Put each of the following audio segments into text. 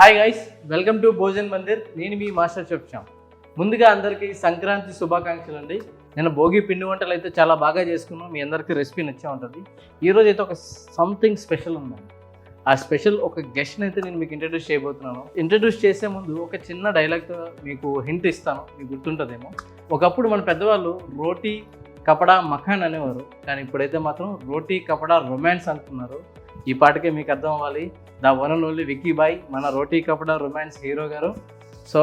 Hi guys, welcome to Bhojan Mandir. నేను మీ master chef Shyam. ముందుగా అందరికీ సంక్రాంతి శుభాకాంక్షలు అండి. నేను భోగి పిండి వంటలు అయితే చాలా బాగా చేసుకున్నాను. మీ అందరికీ రెసిపీ నచ్చే ఉంటుంది. ఈరోజు అయితే ఒక సంథింగ్ స్పెషల్ ఉందండి. ఆ స్పెషల్ ఒక గెస్ట్ని అయితే నేను మీకు ఇంట్రడ్యూస్ చేయబోతున్నాను. ఇంట్రడ్యూస్ చేసే ముందు ఒక చిన్న డైలాగ్తో మీకు హింట్ ఇస్తాను, మీకు గుర్తుంటుందేమో. ఒకప్పుడు మన పెద్దవాళ్ళు రోటీ కపడా మఖాన్ అనేవారు, కానీ ఇప్పుడైతే మాత్రం రోటీ కపడా రొమాన్స్ అంటున్నారు. ఈ పాటకే మీకు అర్థం అవ్వాలి. The one and only Vicky boy, మన రోటీ కపడా రొమాన్స్ హీరో గారు. సో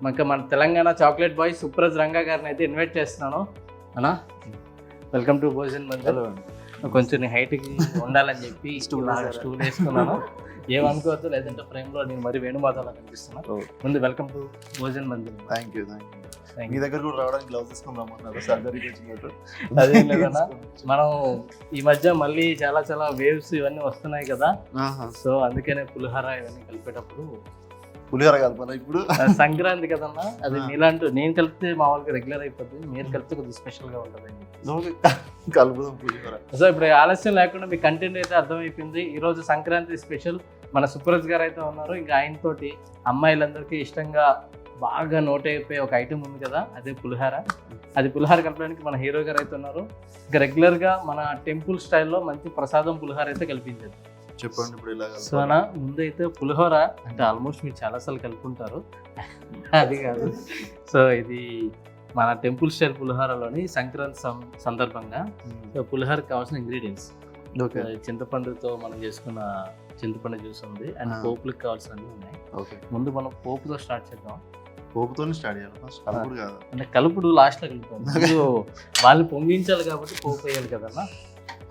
మన తెలంగాణ చాక్లెట్ బాయ్ సుప్రజ్ రంగా గారిని అయితే ఇన్వైట్ చేస్తున్నాను. అన్నా, వెల్కమ్ టు భోజన్ మందిర్. కొంచెం హైట్కి ఉండాలని చెప్పి స్టూల్ వేసుకున్నాను. ఏమనుకోవద్దు, లేదంటే ఫ్రేమ్లో నేను మరి వేణుమాధవలా కనిపిస్తున్నాను. ముందు welcome to Bhojan Mandir. Thank you. మీ దగ్గర కూడా రావడానికి గ్లౌస్ తీసుకుని రమ్మన్నారు, సర్జరీకి వచ్చినట్టు. అదేం లేదన్నా, మనం ఈ మధ్య మళ్ళీ చాలా వేవ్స్ ఇవన్నీ వస్తున్నాయి కదా. సో అందుకనే పులిహోర ఇవన్నీ కలిపేటప్పుడు పులిహోర కలపాలా ఇప్పుడు? సంక్రాంతి కదన్నా, అది మీలాంటి నేను కలిపితే మామూలుగా రెగ్యులర్ అయిపోతుంది, మీరు కలిపితే కొద్దిగా స్పెషల్గా ఉంటుంది కలుపుదాం పులిహోర. సో ఇప్పుడు ఆలస్యం లేకుండా మీ కంటెంట్ అయితే అర్థమైపోయింది. ఈరోజు సంక్రాంతి స్పెషల్ మన సుప్రజ్ గారు అయితే ఉన్నారు. ఇంకా ఆయనతోటి అమ్మాయిలందరికీ ఇష్టంగా బాగా నోట్ అయిపోయి ఒక ఐటమ్ ఉంది కదా, అదే పులిహోర. అది పులిహోర కలపడానికి మన హీరో గారు అయితే ఉన్నారు. ఇంకా రెగ్యులర్గా మన టెంపుల్ స్టైల్లో మంచి ప్రసాదం పులిహోర అయితే కల్పించారు. చెప్పండి ఇప్పుడు ఇలా. సో నా ముందైతే పులిహోర అంటే ఆల్మోస్ట్ మీరు చాలాసార్లు కలుపుకుంటారు, అది కాదు. సో ఇది మన టెంపుల్ స్టైల్ పులిహోరలోని సంక్రాంతి సందర్భంగా పులిహోరకి కావాల్సిన ఇంగ్రీడియంట్స్ చింతపండుతో మనం చేసుకున్న చింతపండు జ్యూస్ ఉంది, అండ్ పోపులకు కావాల్సినవి ఉన్నాయి. ముందు మనం పోపుతో స్టార్ట్ చేద్దాం. పోపుతోనే స్టార్ట్ చేయాలి, కలుపుడు కాదు. అంటే కలుపుడు లాస్ట్లో కలుపుతాం, వాళ్ళు పొంగించాలి కాబట్టి పోపు వేయాలి కదన్నా.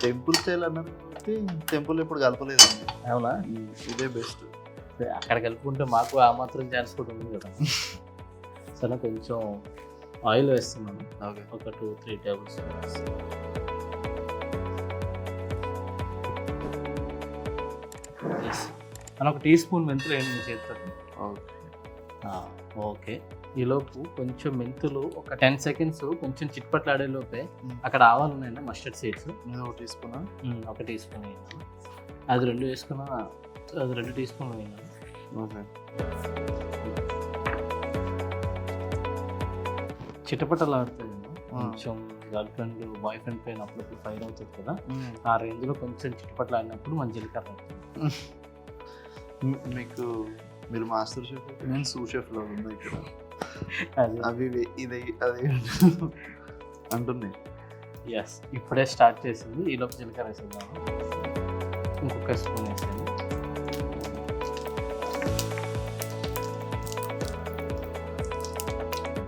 టెంపుల్ స్టైల్ అన్నారు కాబట్టి టెంపుల్ ఎప్పుడు కలపలేదు. అవునా, ఇదే బెస్ట్. అక్కడ కలుపుకుంటే మాకు ఆ మాత్రం ఛాన్స్ కూడా ఉంది కదా. సరే, కొంచెం ఆయిల్ వేస్తున్నాను. ఒక 2-3 టేబుల్ స్పూన్స్. మనం 1 టీ స్పూన్ మెంతులు వేయండి చేస్తుంది. ఓకే, ఈలోపు కొంచెం మెంతులు ఒక 10 సెకండ్స్ కొంచెం చిట్పట్లాడే లోపే అక్కడ ఆవాలు ఉన్నాయండి, mustard seeds. 1 teaspoon, 1 teaspoon వేయాలి. అది 2 వేసుకున్నా, అది 2 టీ స్పూన్లు వేయాలి. ఓకే, చిటపటలాడుతుంది. కొంచెం గర్ల్ ఫ్రెండ్ బాయ్ ఫ్రెండ్ పైన అప్పుడప్పుడు ఫైర్ అవుతుంది కదా, ఆ రేంజ్లో కొంచెం చిటపట్లాడినప్పుడు మన జీలకర్ర అవుతుంది. మీరు మాస్టర్ షెఫ్, నేను సూ షెఫ్ లో ఉంది ఇక్కడ. అవి ఇది అది అంటున్నాయి. ఎస్, ఇప్పుడే స్టార్ట్ చేసింది. ఈలోపు జీలకర్ర వేసేద్దాము. ఇంకొక స్పూన్ వేసేది.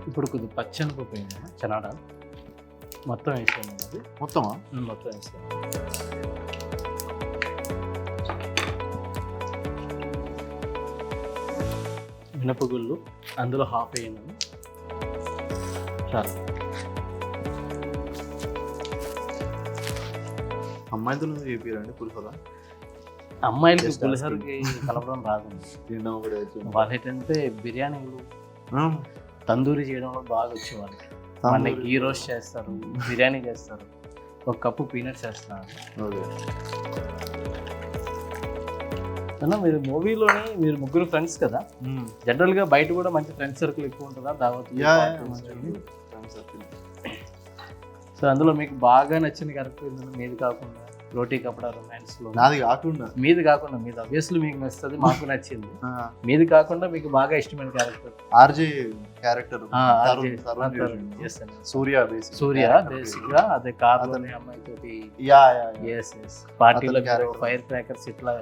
ఇప్పుడు కొద్దిగా పచ్చనిపప్పు వేయాలి, చెనాడ మొత్తం వేసాను. అది మొత్తమా? మొత్తం వేసాను. మినపగుళ్ళు అందులో హాఫ్ వేయను చాలు. అమ్మాయిలతో చెప్పారండి పులిహోర? అమ్మాయిలకి పులిహోరకి కలపడం రాదు. తినడం కూడా వాళ్ళేంటంటే బిర్యానీలు తందూరి చేయడంలో బాగా వచ్చే వాళ్ళకి. వాళ్ళకి గీ రోస్ట్ చేస్తారు, బిర్యానీ చేస్తారు, ఒక కప్పు పీనట్స్ చేస్తారు. అన్న, మీరు మూవీలోని మీరు ముగ్గురు ఫ్రెండ్స్ కదా, జనరల్గా బయట కూడా మంచి ఫ్రెండ్స్ సర్కిల్ ఎక్కువ ఉంటుందా దావత్? సో అందులో మీకు బాగా నచ్చిన క్యారెక్టర్ మీది కాకుండా రోటీ కపడా రొమాన్స్ లో? నాది కాకుండా మీది కాకుండా, మీది ఆబ్వియస్లీ మీకు నచ్చుతుంది, మాకు నచ్చింది. మీది కాకుండా మీకు బాగా ఇష్టమైన క్యారెక్టర్? ఆర్జే క్యారెక్టర్, సూర్య బేసిక్ గా అదే కార్ లోనే అమ్మాయి తోటి పార్టీలో ఫైర్ క్రాకర్స్ ఇట్లా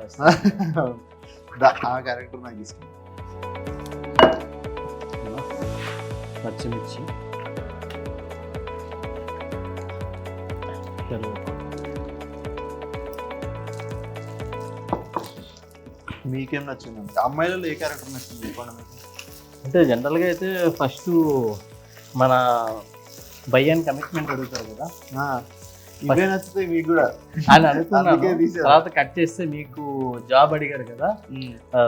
ఆ క్యారెక్టర్ నాకు ఇష్టం. పచ్చిమిర్చి, మీకేం నచ్చింది? అమ్మాయిలలో ఏ క్యారెక్టర్ నచ్చింది చెప్పండి. అంటే జనరల్గా అయితే ఫస్ట్ మన భయ్యాన్ని కమిట్మెంట్ అడుగుతారు కదా, ఇవే నచ్చుతాయి మీకు కూడా అని అనుకున్నాను. తర్వాత కట్ చేస్తే మీకు జాబ్ అడిగారు కదా,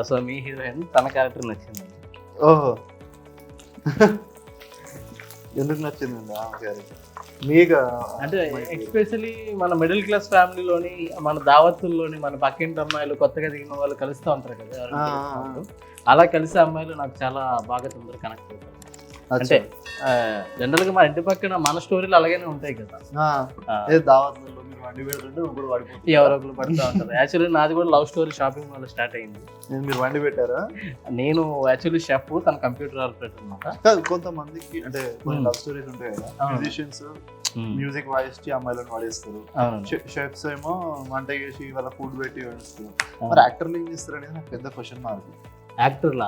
సో మీ హీరోయిన్ తన క్యారెక్టర్ నచ్చింది. ఓహో, ఎందుకు నచ్చిందండి ఆ క్యారెక్టర్? మీగా అంటే ఎస్పెషలీ మన మిడిల్ క్లాస్ ఫ్యామిలీలోని మన దావతుల్లోని మన పక్కింటి అమ్మాయిలు కొత్తగా దిగిన వాళ్ళు కలుస్తూ ఉంటారు కదా ఎవరైనా కలిసినప్పుడు. అలా కలిసే అమ్మాయిలు నాకు చాలా బాగా తొందరగా కనెక్ట్ అవుతారు. అంటే జనరల్గా మా ఇంటి పక్కన మన స్టోరీలు అలాగనే ఉంటాయి కదా, దావత్లలో మీరు వండి పెడుతుంటే ఇప్పుడు పడిపోతుంది, ఎవరో ఒకరు పడుతూ ఉంటారు. యాక్చువల్లీ నాది కూడా లవ్ స్టోరీ షాపింగ్ వల్ల స్టార్ట్ అయింది. మీరు వండి పెట్టారా? నేను యాక్చువల్లీ షెఫ్, తన కంప్యూటర్ ఆపరేటర్ అనమాట. కాదు, కొంతమందికి అంటే కొన్ని లవ్ స్టోరీస్ ఉంటాయి కదా, మ్యూజిషియన్స్ మ్యూజిక్ వాయిస్ కి అమ్మాయిలను వాడేస్తారు, షెఫ్స్ ఏమో వంట చేసి వాళ్ళ ఫుడ్ పెట్టి వాడిస్తారు. మరి యాక్టర్లు ఏం చేస్తారు అనేది నాకు పెద్ద క్వశ్చన్ మార్క్. యాక్టర్లా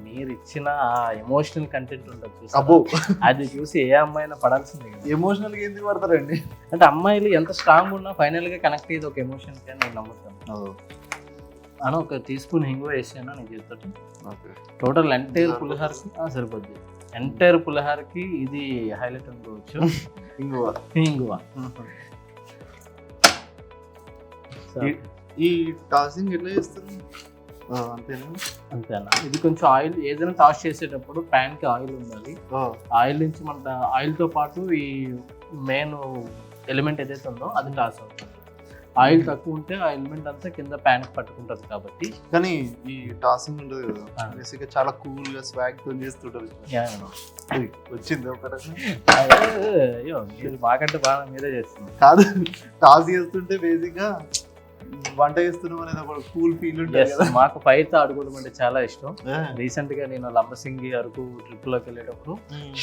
మీరు ఇచ్చిన ఎమోషనల్ కంటెంట్ ఉంటుంది అబ్బో, అది చూసి ఏ అమ్మాయినా పడాల్సిందే కదా. ఎమోషనల్ గా ఎందుకు పడతారండి? అంటే అమ్మాయిలు ఎంత స్ట్రాంగ్ ఉన్నా ఫైనల్ గా కనెక్ట్ అయ్యేది ఒక ఎమోషన్ కి నేను నమ్ముతాను. అని ఒక టీ స్పూన్ హింగు వేసాను నేను చేస్తాను. టోటల్ ఎంటైర్ పులిహారకి సరిపోద్ది. ఎంటైర్ పులిహారకి ఇది హైలైట్ అనుకోవచ్చు. హింగువా. ఈ టాసింగ్ ఎట్లా చేస్తారు? అంతేనా? ఇది కొంచెం ఆయిల్, ఏదైనా టాస్ చేసేటప్పుడు ప్యాన్ కి ఆయిల్ ఉండాలి. ఆయిల్ నుంచి మన ఆయిల్ తో పాటు ఈ మెయిన్ ఎలిమెంట్ ఏదైతే ఉందో అది టాస్ అవుతుంది. ఆయిల్ తక్కువ ఉంటే ఆ ఎలిమెంట్ అంతా కింద ప్యాన్ కి పట్టుకుంటది కాబట్టి. కానీ ఈ టాసింగ్ ఉంటుంది కదా, బేసిక్గా చాలా కూల్ గా స్వాగ్ తో చేస్తుంటారు. వచ్చింది ఒక అయ్యో, మీరు మాకంటే బాగా మీరే చేస్తున్నారు. కాదు, టాస్ చేస్తుంటే బేసిక్ గా వంట చేస్తున్నాం అనేది ఒక కూల్ ఫీల్ ఉంటుంది కదా. మాకు ఫైర్ తో ఆడుకోవడం అంటే చాలా ఇష్టం. రీసెంట్ గా నేను లంబసింగి అరకు ట్రిప్ లోకి వెళ్ళేటప్పుడు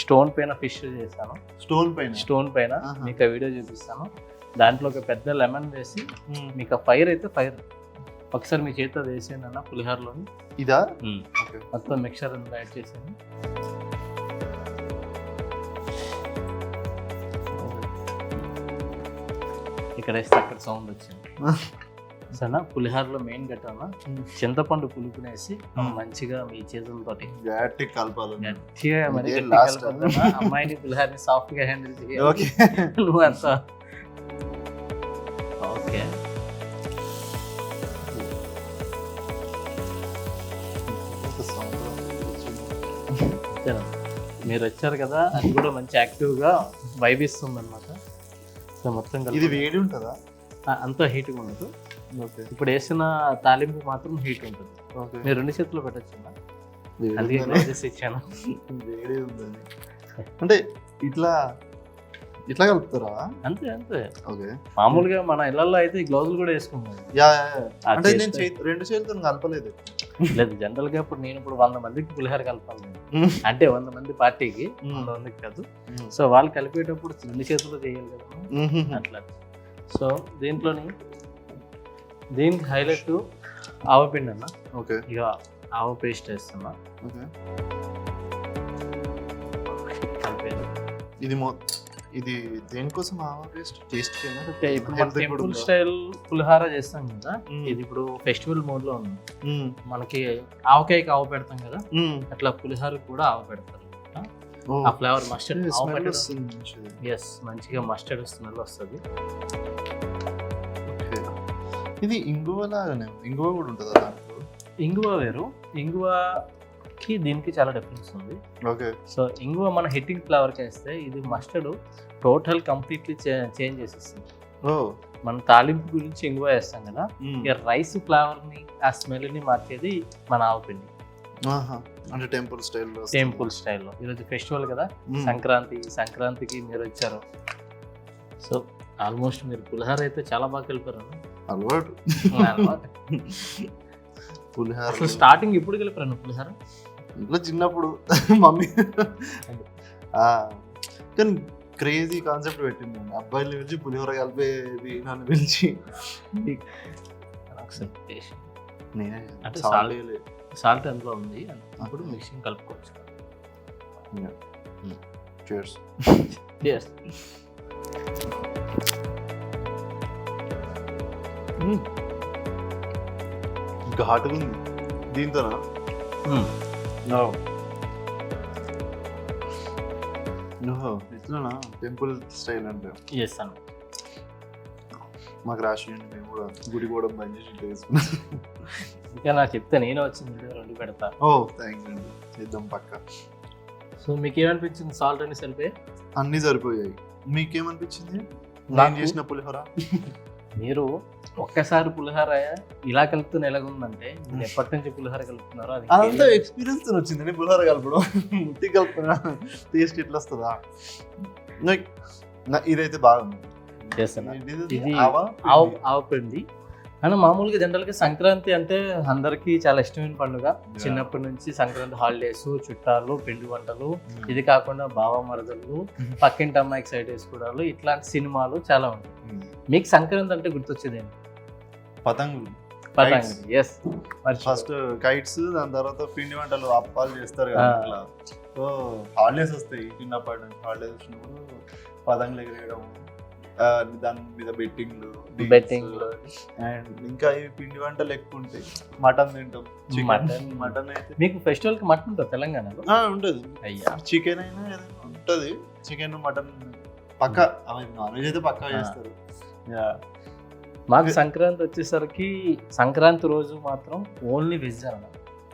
స్టోన్ పైన ఫిష్ చేశాను. స్టోన్ పైన మీకు వీడియో చూపిస్తాను. దాంట్లో ఒక పెద్ద లెమన్ వేసి మీకు ఫైర్ అయితే ఫైర్ ఒకసారి మీ చేతితో వేసాను అన్న పులిహోరలోని. ఇదా మొత్తం మిక్చర్ అంతా యాడ్ చేసాను. ఇక్కడ వేస్తే అక్కడ సౌండ్ వచ్చింది. సరేనా? పులిహోరలో మెయిన్ గట్టాన చింతపండు పులుపునేసి మంచిగా మీ చేతులతో గట్టిగా మరి అమ్మాయిని పులిహోరని సాఫ్ట్ గా హ్యాండిల్ చేయాలి. నువ్వు అంతా ఓకే. మీరు వచ్చారు కదా, అది కూడా మంచి యాక్టివ్ గా వైబ్ ఇస్తుంది అనమాట. సో మొత్తం ఇది వేడి ఉంటుందా? అంతా హీట్గా ఉండదు. ఇప్పుడు వేసిన తాలింపు మాత్రం హీట్ ఉంటుంది. మీరు 2 చేతులు పెట్టచ్చు. అది ఇచ్చాను. వేడి ఉందండి అంటే ఇట్లా ఇట్లా కలుపుతారా? అంతే అంతే. మామూలుగా మన ఇళ్లలో అయితే గ్లౌజులు కూడా వేసుకున్నాను. అంటే నేను 2 చేతులతో కలపలేదు. లేదు, జనరల్ గా ఇప్పుడు నేను 100 మందికి పులిహోర కలపాలి. అంటే 100 మంది పార్టీకి, 100 మందికి కాదు. సో వాళ్ళు కలిపేటప్పుడు 2 చేతులు చేయాలి కదా అట్లా. సో దీనికి హైలైట్ ఆవపిండి అన్న. ఓకే. ఇక ఆవ పేస్ట్ వేస్తున్నా. ఇది దేనికోసం ఆవ పేస్ట్? టేస్ట్ ఇప్పుడు మనం టెంపుల్ స్టైల్ పులిహార చేస్తాం కదా, ఇది ఇప్పుడు ఫెస్టివల్ మోడ్ లో ఉంది. మనకి ఆవకాయకి ఆవ పెడతాం కదా, అట్లా పులిహార కూడా ఆవ పెడతారు. ఆ ఫ్లేవర్ మస్టర్డ్ మంచిగా మస్టర్డ్ స్మెల్ వస్తుంది. ఇది ఇంగువ లాగానే, ఇంగువ కూడా ఉంటుందా దాంట్లో? ఇంగువ వేరు, ఇంగువకి దీనికి చాలా డిఫరెన్స్ ఉంది. ఓకే. సో ఇంగువ మన హిట్టింగ్ ఫ్లేవర్కి వేస్తే ఇది మస్టర్డ్ టోటల్ కంప్లీట్లీ చేంజ్ చేసేస్తుంది. మన తాలింపు గురించి ఇంగువ వేస్తాం కదా, ఇక రైస్ ఫ్లేవర్ ని ఆ స్మెల్ ని మార్చేది మన ఆవపిండి. అంటే టెంపుల్ స్టైల్లో ఈరోజు ఫెస్టివల్ కదా, సంక్రాంతికి మీరు వచ్చారు. సో ఆల్మోస్ట్ మీరు పులిహార అయితే చాలా బాగా కలిపారు. అలవాటు పులిహార స్టార్టింగ్ ఇప్పుడు కలిపారు పులిహార ఇంట్లో చిన్నప్పుడు మమ్మీ. కానీ క్రేజీ కాన్సెప్ట్ పెట్టింది, అబ్బాయిలు పిలిచి పులిహోర కలిపేది నన్ను పిలిచి. అంటే సాల్ట్ అందులో ఉంది, అప్పుడు మిక్సింగ్ కలుపుకోవచ్చు. ఘాటుగా ఉంది దీంతోనా? ఇట్లానా టెంపుల్ స్టైల్ అంటే? ఎస్ అన్న. మాకు రాసి మేము కూడా గుడి కూడా బంద్ చేసి వేసుకున్నాం. ఇంకా నాకు చెప్తే నేను వచ్చింది 2 పెడతా. థ్యాంక్స్ అండి, చేద్దాం పక్క. సో మీకు ఏమనిపించింది? సాల్ట్ అన్ని సరిపోయాయి? అన్నీ సరిపోయాయి. మీకేమనిపించింది నేను నాకు చేసిన పులిహోర? మీరు ఒక్కసారి పులిహోర ఇలా కలుపుతున్న ఎలాగుందంటే మీరు ఎప్పటి నుంచి పులిహోర కలుపుతున్నారో అది అదంతా ఎక్స్పీరియన్స్ తో వచ్చింది పులిహోర కలపడం. ముట్టి కలుపుతున్నా టేస్ట్ ఎట్లా వస్తుందా? ఇదైతే బాగుంది. చేస్తున్నా. ఏంటిది? ఇది ఆవా ఆవపిండి కానీ మామూలుగా జనరల్గా సంక్రాంతి అంటే అందరికీ చాలా ఇష్టమైన పండుగ. చిన్నప్పటి నుంచి సంక్రాంతి హాలిడేస్, చుట్టాలు, పిండి వంటలు, ఇది కాకుండా బావ మరదలు, పక్కింటి అమ్మాయికి సైడ్ వేసుకోవడాలు, ఇట్లాంటి సినిమాలు చాలా ఉంటాయి. మీకు సంక్రాంతి అంటే గుర్తొచ్చేది ఏంటి? పతంగులు, పతంగి. ఎస్, ఫస్ట్ కైట్స్, దాని తర్వాత పిండి వంటలు అప్పాలు చేస్తారు కదా ఇట్లా. సో హాలిడేస్ వస్తాయి, చిన్నప్పటి నుంచి హాలిడేస్ వచ్చినప్పుడు పతంగులు ఎగరేయడం, దాని మీద బెట్టింగ్లు అండ్ ఇంకా ఈ పిండి వంటలు ఎక్కువ ఉంటాయి. మటన్ తింటాం, మటన్ అయితే. మీకు ఫెస్టివల్ కి మటన్ ఉంటుంది తెలంగాణలో? ఉంటుంది. అయ్యా, చికెన్ అయినా ఏదైనా ఉంటుంది. చికెన్ మటన్ పక్క నాన్ వెజ్ అయితే పక్కా చేస్తారు. మాకు సంక్రాంతి వచ్చేసరికి సంక్రాంతి రోజు మాత్రం ఓన్లీ వెజ్ అన్నమాట.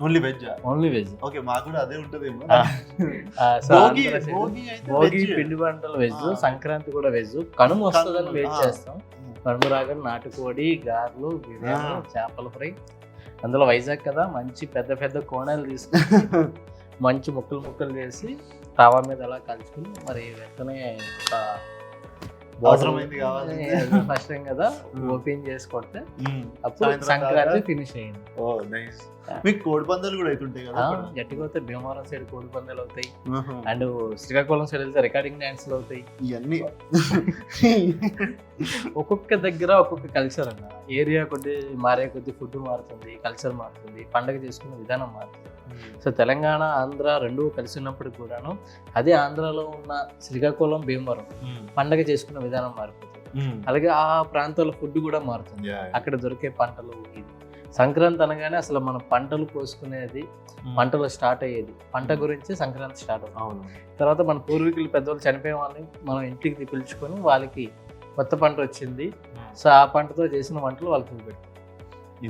Only veg? Only veg. Okay, మాకు కూడా అదే ఉంటది. భోగి పిండి వంటలు వెజ్, సంక్రాంతి కూడా వెజ్. కనుమ వస్తుందని వెయిట్ చేస్తాం. కనుమ రాగానే నాటుకోడి, గారెలు, బిర్యానీ, చేపల ఫ్రై. అందులో వైజాగ్ కదా, మంచి పెద్ద పెద్ద కోణాలు తీసుకుని మంచి ముక్కలు చేసి తావా మీద అలా కలుసుకుని మరి వెంటనే అవసరమైంది కావాలి ఫస్ట్ టైం కదా ఓపెన్ చేసి కొడితే అప్పుడు సంక్రాంతి ఫినిష్ అయింది. ఓ నైస్. మీకు కోడి పందాలు కూడా అవుతుంటాయి కదా? గట్టిగా అవుతాయి. భీమవరం సైడ్ కోడి పందాలు అవుతాయి, అండ్ శ్రీకాకుళం సైడ్ వెళ్తే రికార్డింగ్ డాన్స్లు అవుతాయి. ఇవన్నీ ఒక్కొక్క దగ్గర ఒక్కొక్క కల్చర్ అన్న. ఏరియా కొద్ది మారే కొద్ది ఫుడ్ మారుతుంది, కల్చర్ మారుతుంది, పండగ చేసుకునే విధానం మారుతుంది. సో తెలంగాణ, ఆంధ్ర రెండు కలిసి ఉన్నప్పుడు కూడాను అదే ఆంధ్రాలో ఉన్న శ్రీకాకుళం, భీమవరం పండగ చేసుకునే విధానం మారిపోతుంది. అలాగే ఆ ప్రాంతాల ఫుడ్ కూడా మారుతుంది. అక్కడ దొరికే పంటలు, ఇది సంక్రాంతి అనగానే అసలు మనం పంటలు కోసుకునేది, పంటలు స్టార్ట్ అయ్యేది పంట గురించి సంక్రాంతి స్టార్ట్ అవుతుంది. తర్వాత మన పూర్వీకులు పెద్దవాళ్ళు చనిపోయే వాళ్ళని మనం ఇంటికి పిలుచుకొని వాళ్ళకి కొత్త పంట వచ్చింది, సో ఆ పంటతో చేసిన వంటలు వాళ్ళకి పెడతాం.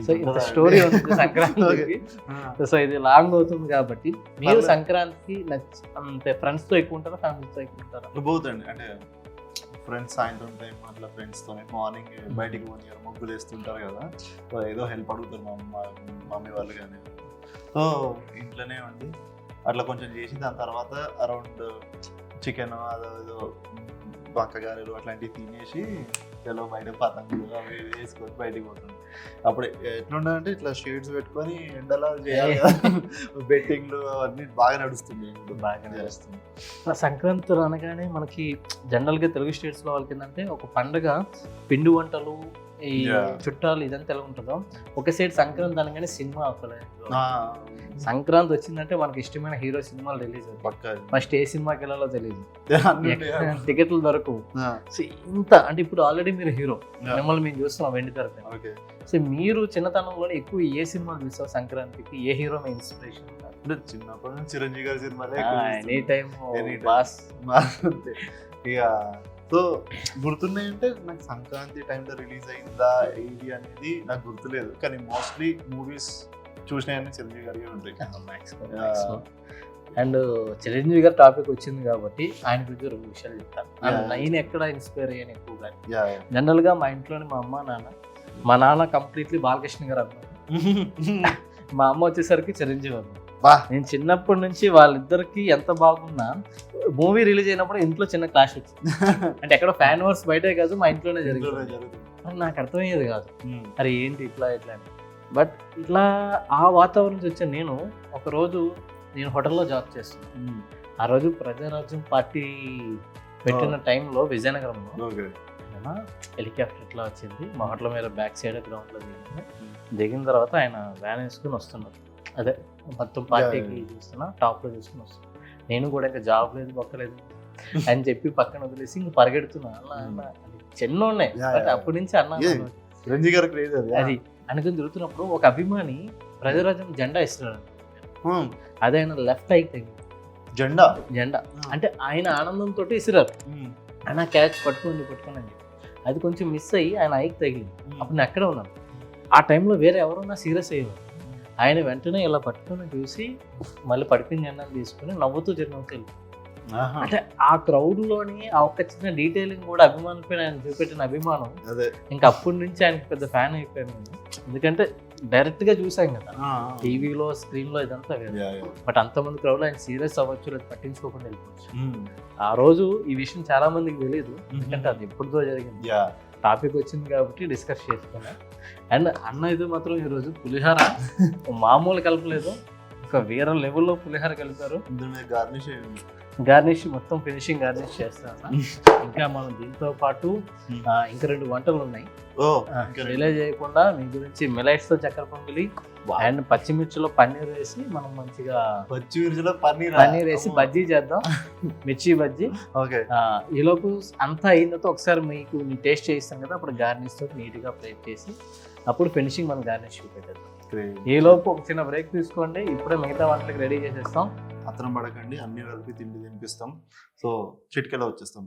సో ఇంత స్టోరీ ఉంది సంక్రాంతికి. సో ఇది లాంగ్ అవుతుంది కాబట్టి మీరు సంక్రాంతికి అంటే ఫ్రెండ్స్ తో ఎక్కువ ఉంటారా, ఫ్యామిలీతో ఎక్కువ ఉంటారా? పోతండి. అంటే ఫ్రెండ్స్ సాయంత్రం టైం అట్లా ఫ్రెండ్స్తో మార్నింగ్ బయటికి పోనీ ముగ్గులు వేస్తుంటారు కదా, సో ఏదో హెల్ప్ అడుగుతారు మా మమ్మీ వాళ్ళు కానీ. సో ఇంట్లోనే ఉండి అట్లా కొంచెం చేసి దాని తర్వాత అరౌండ్ చికెన్ అదో ఏదో బంకగారెలు అట్లాంటివి తినేసి చలో బయట పతంగులు అవి వేసుకొని బయటికి పోతుంది. అప్పుడు ఎట్లుండాలంటే ఇట్లా షేడ్స్ పెట్టుకొని ఎండలా చేయాలి కదా, బెట్టింగ్లు అవన్నీ బాగా నడుస్తుంది. సంక్రాంతి అనగానే మనకి జనరల్గా తెలుగు స్టేట్స్లో వాళ్ళకి ఏంటంటే ఒక పండుగ, పిండి వంటలు, ఈ చుట్టాలు, ఇదంతా ఎలా ఉంటుందో ఒక సైడ్ సంక్రాంతి అనగానే సినిమా అవ్వలేదు. సంక్రాంతి వచ్చిందంటే మనకి ఇష్టమైన హీరో సినిమాలు రిలీజ్ అవుతాయి. ఫస్ట్ ఏ సినిమాకి వెళ్ళాలో తెలియదు, టికెట్లు దొరకవు. సో ఇంత అంటే ఇప్పుడు ఆల్రెడీ మీరు హీరో, మిమ్మల్ని మేము చూస్తున్నాం వెండి తెరపై. సో మీరు చిన్నతనంలో ఎక్కువ ఏ సినిమాలు చూసావు సంక్రాంతికి? ఏ హీరో మీ ఇన్స్పిరేషన్? చిన్నప్పటి నుంచి చిరంజీవి గారి సినిమాలే ఎనీ టైమ్ బాస్. ఇక సో గుర్తున్నాయంటే నాకు సంక్రాంతి టైంలో రిలీజ్ అయిందా ఇది అనేది నాకు గుర్తులేదు, కానీ మోస్ట్లీ మూవీస్ చూసినాయని చిరంజీవి గారికి ఉంటాయి. అండ్ చిరంజీవి గారి టాపిక్ వచ్చింది కాబట్టి ఆయన గురించి రెండు విషయాలు చెప్తాను. నేను ఎక్కడ ఇన్స్పైర్ అయ్యాను ఎక్కువగా జనరల్గా మా ఇంట్లోని మా అమ్మ నాన్న, మా నాన్న కంప్లీట్లీ బాలకృష్ణ గారు అన్నారు, మా అమ్మ వచ్చేసరికి చిరంజీవి అన్నారు. నేను చిన్నప్పటి నుంచి వాళ్ళిద్దరికి ఎంత బాగున్నా మూవీ రిలీజ్ అయినప్పుడు ఇంట్లో చిన్న క్లాష్ వచ్చింది. అంటే ఎక్కడ ఫ్యాన్ వర్స్ బయటే కాదు, మా ఇంట్లోనే జరిగింది. నాకు అర్థమయ్యేది కాదు, అరే ఏంటి ఇట్లా ఇట్లా. బట్ ఇట్లా ఆ వాతావరణం నుంచి వచ్చాను. నేను ఒకరోజు నేను హోటల్లో జాబ్ చేస్తున్నాను. ఆ రోజు ప్రజారాజ్యం పార్టీ పెట్టిన టైంలో విజయనగరంలో హెలికాప్టర్ ఇట్లా వచ్చింది. మా హోటల్ మీద బ్యాక్ సైడ్ గ్రౌండ్లో దిగిన తర్వాత ఆయన వ్యాన్ వేసుకుని వస్తున్నారు. అదే మొత్తం పార్టీకి చూస్తున్నా, టాప్లో చూసుకుని వస్తున్నా. నేను కూడా ఇంకా జాబ్ లేదు, బొక్కలేదు అని చెప్పి పక్కన వదిలేసి ఇంక పరిగెడుతున్నా. అన్న చిన్న ఉన్నాయి బట్ అప్పటి నుంచి అన్న అది అనుకుని తిరుగుతున్నప్పుడు ఒక అభిమాని ప్రజారాజ్యం జెండా ఇస్తున్నాడు. అది ఆయన లెఫ్ట్ ఐకి తగ్గింది జెండా. అంటే ఆయన ఆనందంతో ఇసిరారు, ఆయన క్యాచ్ పట్టుకోండి అని చెప్పి అది కొంచెం మిస్ అయ్యి ఆయన ఐకి తగిలింది. అప్పుడు నేను అక్కడే ఉన్నాను. ఆ టైంలో వేరే ఎవరన్నా సీరియస్ అయ్యేవారు. ఆయన వెంటనే ఇలా పట్టుకొని చూసి మళ్ళీ పడిపోయిన జెండాను తీసుకుని నవ్వుతూ వెళ్ళి అంటే ఆ క్రౌడ్ లోని ఆ ఒక్క చిన్న డీటెయిలింగ్ కూడా అభిమానులపై ఆయన చూపెట్టిన అభిమానం అదే ఇంకా అప్పటి నుంచి ఆయనకి పెద్ద ఫ్యాన్ అయిపోయాను నేను. ఎందుకంటే డైరెక్ట్ గా చూసాం కదా టీవీలో స్క్రీన్ లో ఇదంతా వేరు. బట్ అంతమంది క్రౌడ్ ఆయన సీరియస్ అవ్వచ్చు లేదు పట్టించుకోకుండా వెళ్ళిపోవచ్చు. ఆ రోజు ఈ విషయం చాలా మందికి తెలియదు, ఎందుకంటే అది ఎప్పుడుదో జరిగింది. టాపిక్ వచ్చింది కాబట్టి డిస్కస్ చేసుకున్నా. అండ్ అన్న ఇది మాత్రం ఈరోజు పులిహోర మామూలు కలపలేదు, ఒక వేరే లెవెల్లో పులిహోర కలిపారు. గార్నిష్ మొత్తం ఫినిషింగ్ గార్నిష్ చేస్తాను. ఇంకా మనం దీంతో పాటు ఇంకా 2 వంటలు ఉన్నాయి. రిలే చేయకుండా మీ గురించి మిలైట్స్ తో చక్కెర పొంగలి అండ్ పచ్చిమిర్చిలో పన్నీర్ వేసి మనం మంచిగా పచ్చిమిర్చిలో పన్నీర్ వేసి బజ్జీ చేద్దాం, మిర్చి బజ్జీ. ఈ లోపు అంతా అయిన తర్వాత ఒకసారి మీకు టేస్ట్ చేయిస్తాం కదా, అప్పుడు గార్నిష్ తో నీట్ గా ప్లేట్ చేసి అప్పుడు ఫినిషింగ్ మనం గార్నిష్ పెట్టేద్దాం. ఈ లోపు ఒక చిన్న బ్రేక్ తీసుకోండి, ఇప్పుడే మిగతా వంటలకు రెడీ చేసేస్తాం. అతనం పడకండి, అన్ని కలిపి తిండి తినిపిస్తాం. సో చిటికెలో వచ్చేస్తాం.